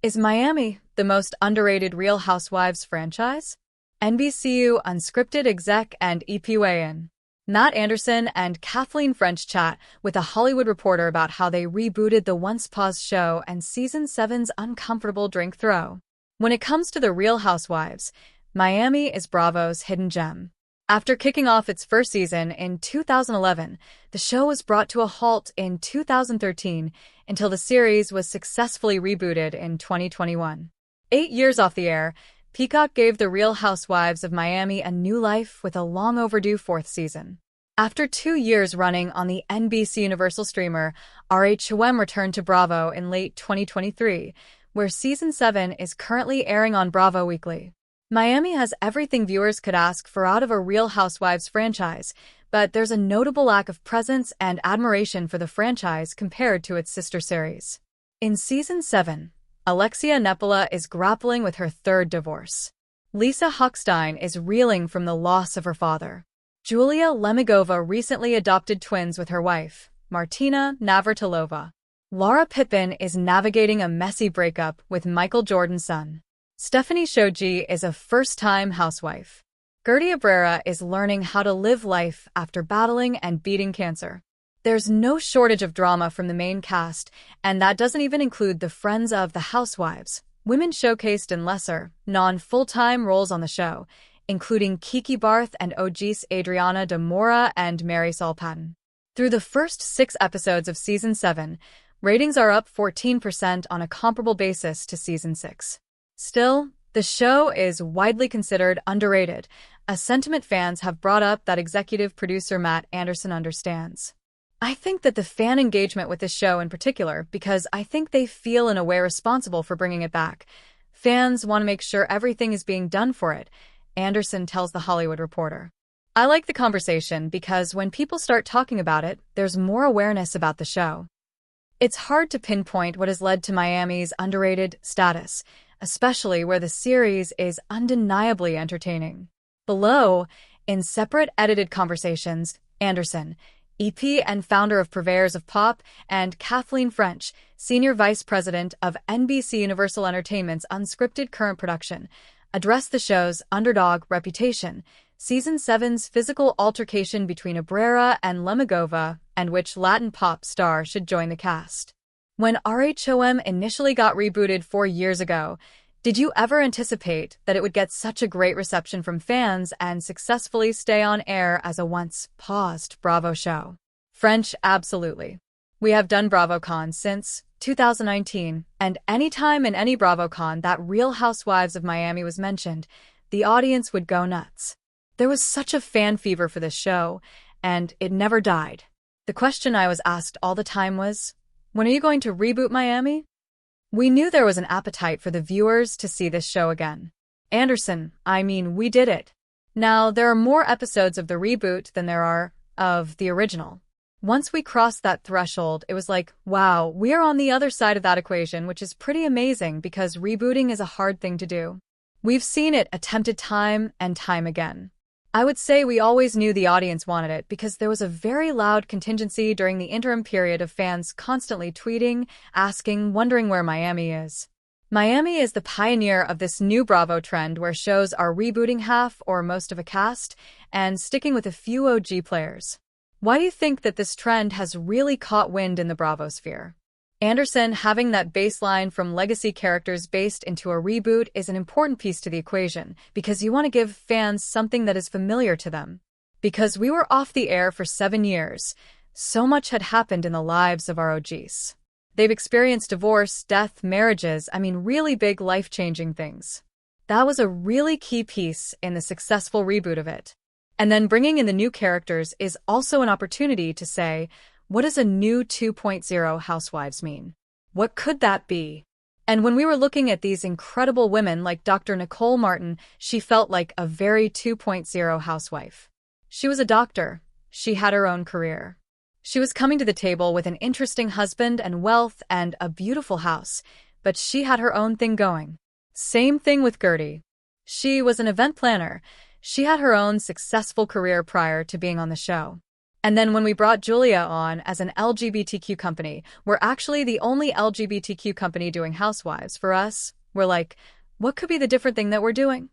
Is Miami the most underrated Real Housewives franchise? NBCU Unscripted Exec and EP weigh-in. Matt Anderson and Kathleen French chat with a Hollywood Reporter about how they rebooted the once-paused show and Season 7's uncomfortable drink throw. When it comes to the Real Housewives, Miami is Bravo's hidden gem. After kicking off its first season in 2011, the show was brought to a halt in 2013 until the series was successfully rebooted in 2021. 8 years off the air, Peacock gave The Real Housewives of Miami a new life with a long-overdue fourth season. After 2 years running on the NBC Universal streamer, Housewives returned to Bravo in late 2023, where Season 7 is currently airing on Bravo Weekly. Miami has everything viewers could ask for out of a Real Housewives franchise, but there's a notable lack of presence and admiration for the franchise compared to its sister series. In Season 7, Alexia Nepola is grappling with her third divorce. Lisa Hochstein is reeling from the loss of her father. Julia Lemigova recently adopted twins with her wife, Martina Navratilova. Laura Pippin is navigating a messy breakup with Michael Jordan's son. Stephanie Shoji is a first-time housewife. Gertie Abrera is learning how to live life after battling and beating cancer. There's no shortage of drama from the main cast, and that doesn't even include the friends of the housewives, women showcased in lesser, non-full-time roles on the show, including Kiki Barth and OG's Adriana de Mora and Marisol Patton. Through the first 6 episodes of Season 7, ratings are up 14% on a comparable basis to Season 6. Still, the show is widely considered underrated, a sentiment fans have brought up that executive producer Matt Anderson understands. I think that the fan engagement with this show in particular, because I think they feel in a way responsible for bringing it back. Fans want to make sure everything is being done for it, Anderson tells The Hollywood Reporter. I like the conversation because when people start talking about it, there's more awareness about the show. It's hard to pinpoint what has led to Miami's underrated status, especially where the series is undeniably entertaining. Below, in separate edited conversations, Anderson, EP and founder of Purveyors of Pop, and Kathleen French, senior vice president of NBC Universal Entertainment's unscripted current production, addressed the show's underdog reputation, Season 7's physical altercation between Abrera and Lemigova, and which Latin pop star should join the cast. When RHOM initially got rebooted 4 years ago, did you ever anticipate that it would get such a great reception from fans and successfully stay on air as a once-paused Bravo show? French, absolutely. We have done BravoCon since 2019, and anytime in any BravoCon that Real Housewives of Miami was mentioned, the audience would go nuts. There was such a fan fever for this show, and it never died. The question I was asked all the time was, when are you going to reboot Miami? We knew there was an appetite for the viewers to see this show again. Anderson, we did it. Now, there are more episodes of the reboot than there are of the original. Once we crossed that threshold, it was like, wow, we are on the other side of that equation, which is pretty amazing because rebooting is a hard thing to do. We've seen it attempted time and time again. I would say we always knew the audience wanted it because there was a very loud contingency during the interim period of fans constantly tweeting, asking, wondering where Miami is. Miami is the pioneer of this new Bravo trend where shows are rebooting half or most of a cast and sticking with a few OG players. Why do you think that this trend has really caught wind in the Bravo sphere? Anderson, having that baseline from legacy characters based into a reboot is an important piece to the equation because you want to give fans something that is familiar to them. Because we were off the air for 7 years, so much had happened in the lives of our OGs. They've experienced divorce, death, marriages, really big life-changing things. That was a really key piece in the successful reboot of it. And then bringing in the new characters is also an opportunity to say, what does a new 2.0 Housewives mean? What could that be? And when we were looking at these incredible women like Dr. Nicole Martin, she felt like a very 2.0 housewife. She was a doctor. She had her own career. She was coming to the table with an interesting husband and wealth and a beautiful house, but she had her own thing going. Same thing with Gertie. She was an event planner. She had her own successful career prior to being on the show. And then when we brought Julia on as an LGBTQ company, we're actually the only LGBTQ company doing Housewives. For us, we're like, what could be the different thing that we're doing?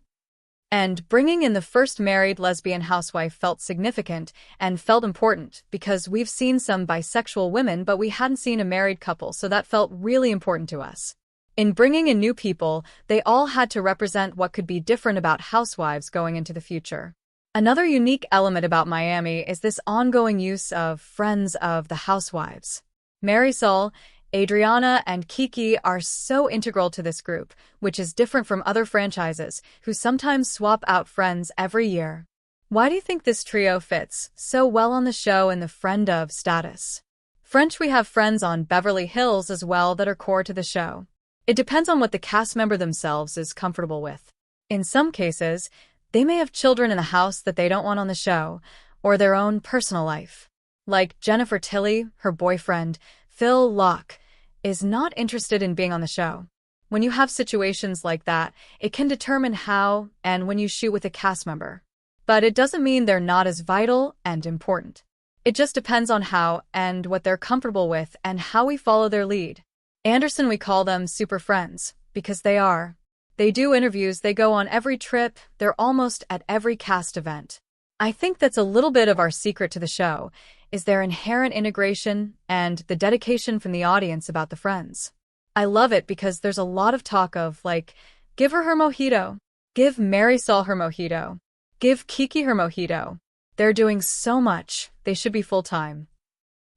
And bringing in the first married lesbian housewife felt significant and felt important because we've seen some bisexual women, but we hadn't seen a married couple, so that felt really important to us. In bringing in new people, they all had to represent what could be different about Housewives going into the future. Another unique element about Miami is this ongoing use of friends of the Housewives. Marisol, Adriana, and Kiki are so integral to this group, which is different from other franchises, who sometimes swap out friends every year. Why do you think this trio fits so well on the show in the friend of status? French, we have friends on Beverly Hills as well that are core to the show. It depends on what the cast member themselves is comfortable with. In some cases, they may have children in the house that they don't want on the show, or their own personal life. Like Jennifer Tilly, her boyfriend, Phil Locke, is not interested in being on the show. When you have situations like that, it can determine how and when you shoot with a cast member. But it doesn't mean they're not as vital and important. It just depends on how and what they're comfortable with and how we follow their lead. Anderson, we call them super friends, because they are. They do interviews, they go on every trip, they're almost at every cast event. I think that's a little bit of our secret to the show, is their inherent integration and the dedication from the audience about the friends. I love it because there's a lot of talk of, like, give her her mojito, give Marisol her mojito, give Kiki her mojito. They're doing so much, they should be full-time.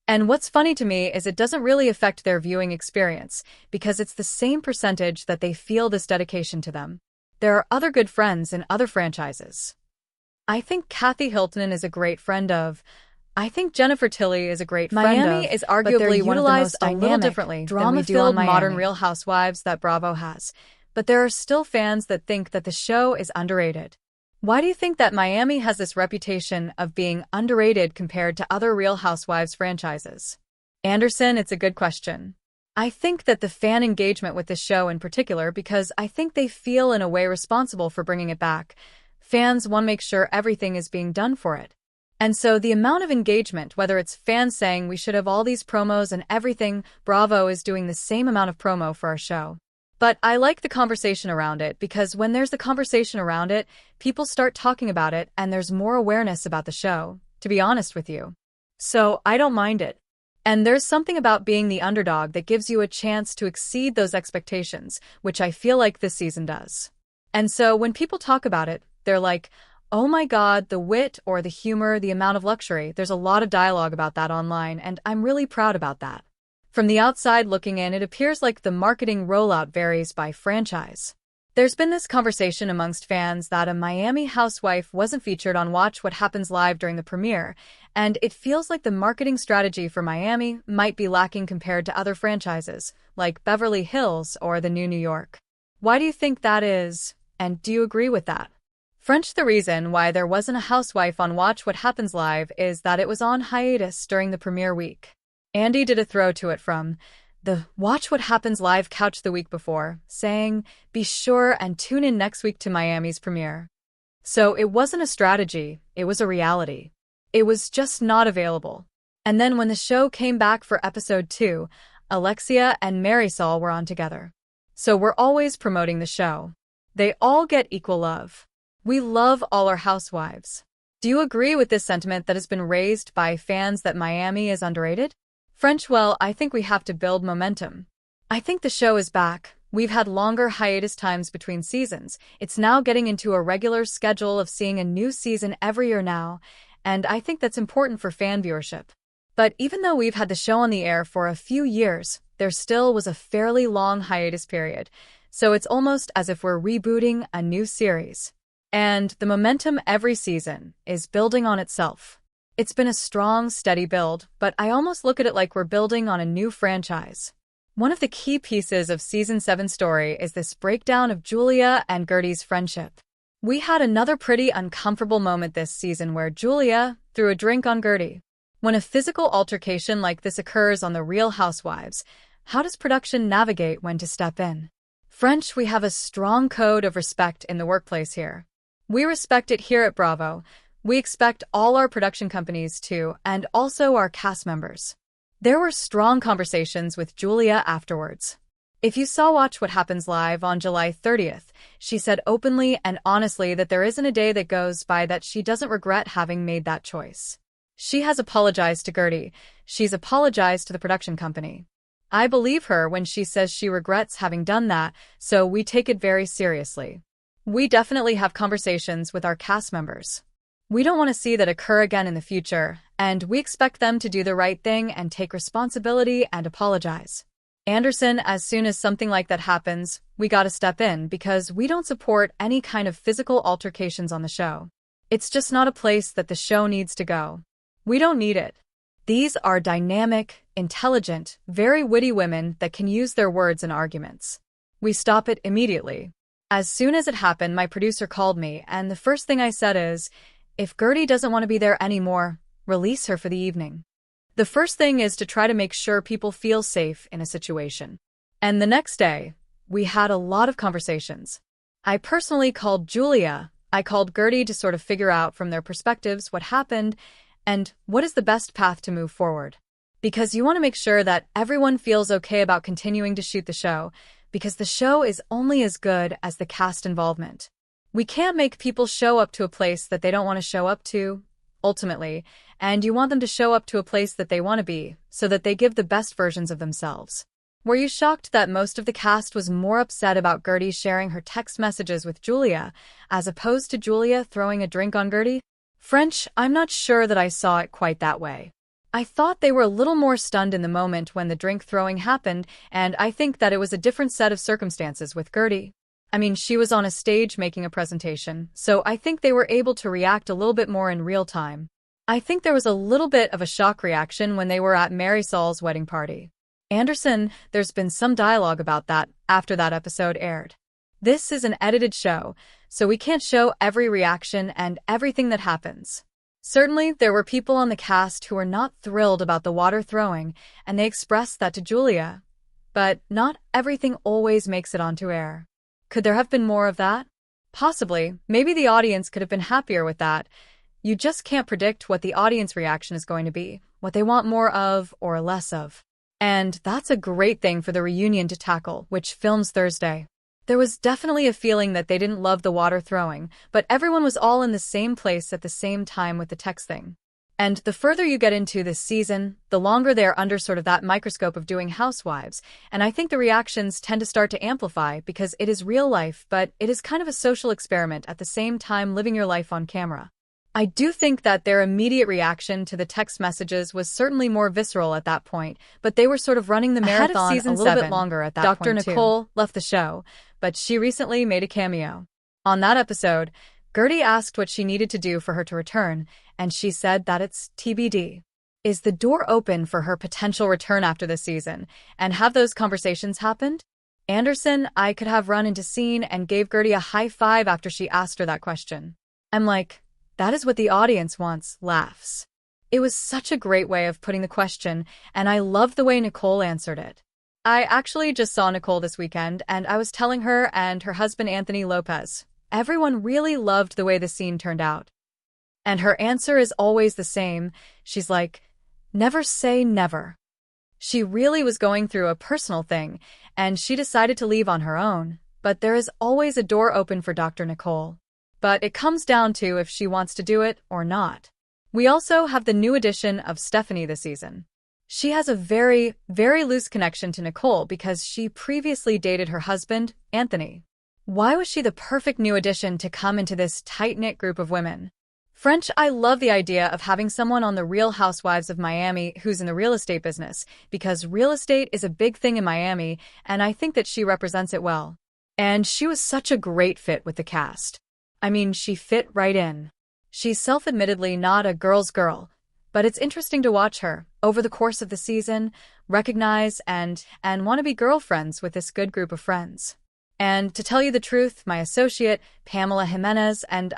And what's funny to me is it doesn't really affect their viewing experience, because it's the same percentage that they feel this dedication to them. There are other good friends in other franchises. I think Kathy Hilton is a great friend of. I think Jennifer Tilly is a great friend of. Miami is arguably one of the most a little dynamic, differently drama-filled modern Real Housewives that Bravo has. But there are still fans that think that the show is underrated. Why do you think that Miami has this reputation of being underrated compared to other Real Housewives franchises? Anderson, it's a good question. I think that the fan engagement with this show in particular, because I think they feel in a way responsible for bringing it back. Fans want to make sure everything is being done for it. And so the amount of engagement, whether it's fans saying we should have all these promos and everything, Bravo is doing the same amount of promo for our show. But I like the conversation around it, because when there's the conversation around it, people start talking about it and there's more awareness about the show, to be honest with you. So I don't mind it. And there's something about being the underdog that gives you a chance to exceed those expectations, which I feel like this season does. And so when people talk about it, they're like, oh my God, the wit or the humor, the amount of luxury. There's a lot of dialogue about that online, and I'm really proud about that. From the outside looking in, it appears like the marketing rollout varies by franchise. There's been this conversation amongst fans that a Miami housewife wasn't featured on Watch What Happens Live during the premiere, and it feels like the marketing strategy for Miami might be lacking compared to other franchises, like Beverly Hills or the New York. Why do you think that is, and do you agree with that? French, the reason why there wasn't a housewife on Watch What Happens Live is that it was on hiatus during the premiere week. Andy did a throw to it from the Watch What Happens Live couch the week before, saying, be sure and tune in next week to Miami's premiere. So it wasn't a strategy, it was a reality. It was just not available. And then when the show came back for episode 2, Alexia and Marisol were on together. So we're always promoting the show. They all get equal love. We love all our housewives. Do you agree with this sentiment that has been raised by fans that Miami is underrated? French, well, I think we have to build momentum. I think the show is back. We've had longer hiatus times between seasons. It's now getting into a regular schedule of seeing a new season every year now, and I think that's important for fan viewership. But even though we've had the show on the air for a few years, there still was a fairly long hiatus period, so it's almost as if we're rebooting a new series. And the momentum every season is building on itself. It's been a strong, steady build, but I almost look at it like we're building on a new franchise. One of the key pieces of Season 7's story is this breakdown of Julia and Gertie's friendship. We had another pretty uncomfortable moment this season where Julia threw a drink on Gertie. When a physical altercation like this occurs on The Real Housewives, how does production navigate when to step in? French, we have a strong code of respect in the workplace here. We respect it here at Bravo. We expect all our production companies to, and also our cast members. There were strong conversations with Julia afterwards. If you saw Watch What Happens Live on July 30th, she said openly and honestly that there isn't a day that goes by that she doesn't regret having made that choice. She has apologized to Gertie. She's apologized to the production company. I believe her when she says she regrets having done that, so we take it very seriously. We definitely have conversations with our cast members. We don't want to see that occur again in the future, and we expect them to do the right thing and take responsibility and apologize. Anderson, as soon as something like that happens, we gotta step in because we don't support any kind of physical altercations on the show. It's just not a place that the show needs to go. We don't need it. These are dynamic, intelligent, very witty women that can use their words in arguments. We stop it immediately. As soon as it happened, my producer called me, and the first thing I said is, if Gertie doesn't want to be there anymore, release her for the evening. The first thing is to try to make sure people feel safe in a situation. And the next day, we had a lot of conversations. I personally called Julia. I called Gertie to sort of figure out from their perspectives what happened and what is the best path to move forward. Because you want to make sure that everyone feels okay about continuing to shoot the show, because the show is only as good as the cast involvement. We can't make people show up to a place that they don't want to show up to, ultimately, and you want them to show up to a place that they want to be, so that they give the best versions of themselves. Were you shocked that most of the cast was more upset about Gertie sharing her text messages with Julia, as opposed to Julia throwing a drink on Gertie? French, I'm not sure that I saw it quite that way. I thought they were a little more stunned in the moment when the drink throwing happened, and I think that it was a different set of circumstances with Gertie. I mean, she was on a stage making a presentation, so I think they were able to react a little bit more in real time. I think there was a little bit of a shock reaction when they were at Marisol's wedding party. Anderson, there's been some dialogue about that after that episode aired. This is an edited show, so we can't show every reaction and everything that happens. Certainly, there were people on the cast who were not thrilled about the water throwing, and they expressed that to Julia. But not everything always makes it onto air. Could there have been more of that? Possibly. Maybe the audience could have been happier with that. You just can't predict what the audience reaction is going to be, what they want more of or less of. And that's a great thing for the reunion to tackle, which films Thursday. There was definitely a feeling that they didn't love the water throwing, but everyone was all in the same place at the same time with the text thing. And the further you get into this season, the longer they're under sort of that microscope of doing Housewives, and I think the reactions tend to start to amplify because it is real life, but it is kind of a social experiment at the same time living your life on camera. I do think that their immediate reaction to the text messages was certainly more visceral at that point, but they were sort of running the marathon a little bit longer at that point too. Dr. Nicole left the show, but she recently made a cameo. On that episode, Gertie asked what she needed to do for her to return, and she said that it's TBD. Is the door open for her potential return after this season, and have those conversations happened? Anderson, I could have run into scene and gave Gertie a high five after she asked her that question. I'm like, that is what the audience wants, laughs. It was such a great way of putting the question, and I loved the way Nicole answered it. I actually just saw Nicole this weekend, and I was telling her and her husband Anthony Lopez, everyone really loved the way the scene turned out. And her answer is always the same. She's like, never say never. She really was going through a personal thing, and she decided to leave on her own, but there is always a door open for Dr. Nicole. But it comes down to if she wants to do it or not. We also have the new addition of Stephanie this season. She has a very, very loose connection to Nicole because she previously dated her husband, Anthony. Why was she the perfect new addition to come into this tight-knit group of women? French, I love the idea of having someone on the Real Housewives of Miami who's in the real estate business, because real estate is a big thing in Miami, and I think that she represents it well. And she was such a great fit with the cast. I mean, she fit right in. She's self-admittedly not a girl's girl, but it's interesting to watch her, over the course of the season, recognize and want to be girlfriends with this good group of friends. And to tell you the truth, my associate, Pamela Jimenez, and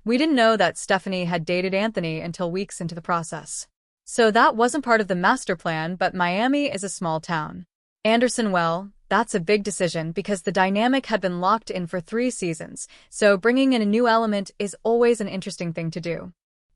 we didn't know that Stephanie had dated Anthony until weeks into the process. So that wasn't part of the master plan, but Miami is a small town. Anderson, well, that's a big decision because the dynamic had been locked in for 3 seasons, so bringing in a new element is always an interesting thing to do.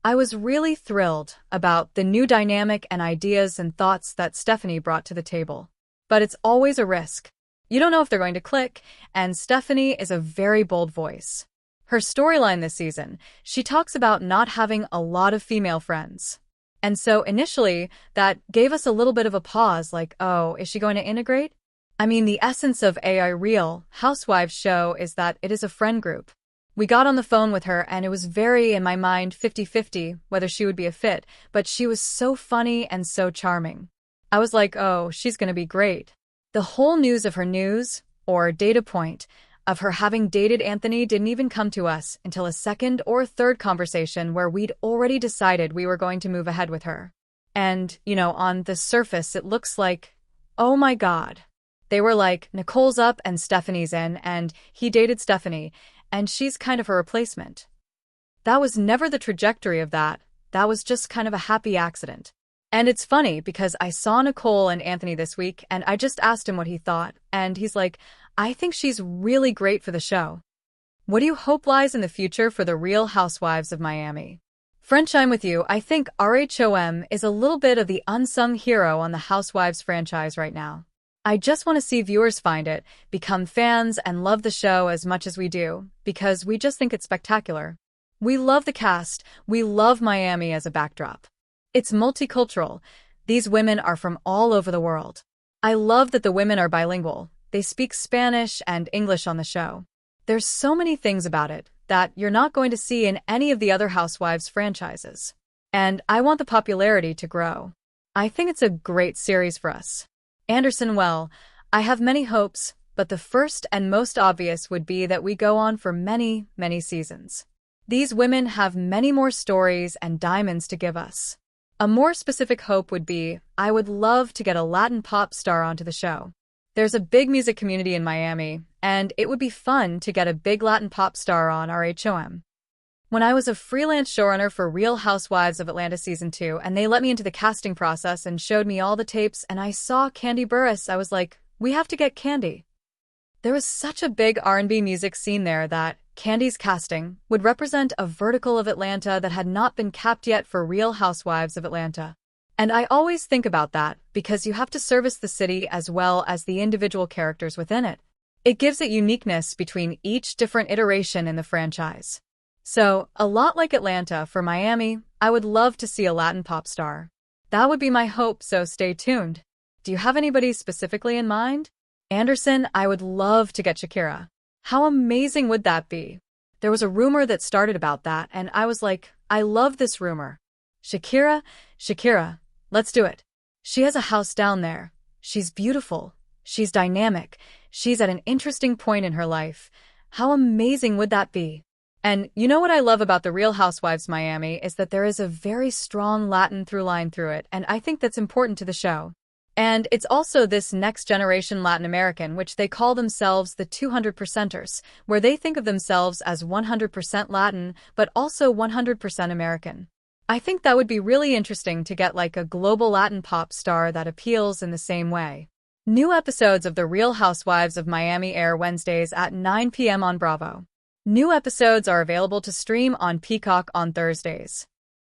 I was really thrilled about the new dynamic and ideas and thoughts that Stephanie brought to the table. But it's always a risk. You don't know if they're going to click, and Stephanie is a very bold voice. Her storyline this season, she talks about not having a lot of female friends. And so initially, that gave us a little bit of a pause, like, oh, is she going to integrate? I mean, the essence of AI Real Housewives show is that it is a friend group. We got on the phone with her, and it was very, in my mind, 50-50 whether she would be a fit, but she was so funny and so charming. I was like, oh, she's going to be great. The whole news of her news, or data point, of her having dated Anthony didn't even come to us until a second or third conversation where we'd already decided we were going to move ahead with her. And, on the surface, it looks like, oh my God. They were like, Nicole's up and Stephanie's in, and he dated Stephanie, and she's kind of her replacement. That was never the trajectory of that. That was just kind of a happy accident. And it's funny because I saw Nicole and Anthony this week, and I just asked him what he thought, and he's like, I think she's really great for the show. What do you hope lies in the future for the Real Housewives of Miami? French, I'm with you. I think RHOM is a little bit of the unsung hero on the Housewives franchise right now. I just want to see viewers find it, become fans, and love the show as much as we do, because we just think it's spectacular. We love the cast. We love Miami as a backdrop. It's multicultural. These women are from all over the world. I love that the women are bilingual. They speak Spanish and English on the show. There's so many things about it that you're not going to see in any of the other Housewives franchises. And I want the popularity to grow. I think it's a great series for us. Anderson, well, I have many hopes, but the first and most obvious would be that we go on for many, many seasons. These women have many more stories and diamonds to give us. A more specific hope would be, I would love to get a Latin pop star onto the show. There's a big music community in Miami, and it would be fun to get a big Latin pop star on RHOM. When I was a freelance showrunner for Real Housewives of Atlanta Season 2, and they let me into the casting process and showed me all the tapes, and I saw Candy Burris, I was like, we have to get Candy. There was such a big R&B music scene there that Candy's casting would represent a vertical of Atlanta that had not been capped yet for Real Housewives of Atlanta. And I always think about that because you have to service the city as well as the individual characters within it. It gives it uniqueness between each different iteration in the franchise. So, a lot like Atlanta for Miami, I would love to see a Latin pop star. That would be my hope, so stay tuned. Do you have anybody specifically in mind? Anderson, I would love to get Shakira. How amazing would that be? There was a rumor that started about that, and I was like, I love this rumor. Shakira, let's do it. She has a house down there. She's beautiful. She's dynamic. She's at an interesting point in her life. How amazing would that be? And you know what I love about the Real Housewives Miami is that there is a very strong Latin through line through it, and I think that's important to the show. And it's also this next generation Latin American, which they call themselves the 200%ers, where they think of themselves as 100% Latin, but also 100% American. I think that would be really interesting to get like a global Latin pop star that appeals in the same way. New episodes of The Real Housewives of Miami air Wednesdays at 9 p.m. on Bravo. New episodes are available to stream on Peacock on Thursdays.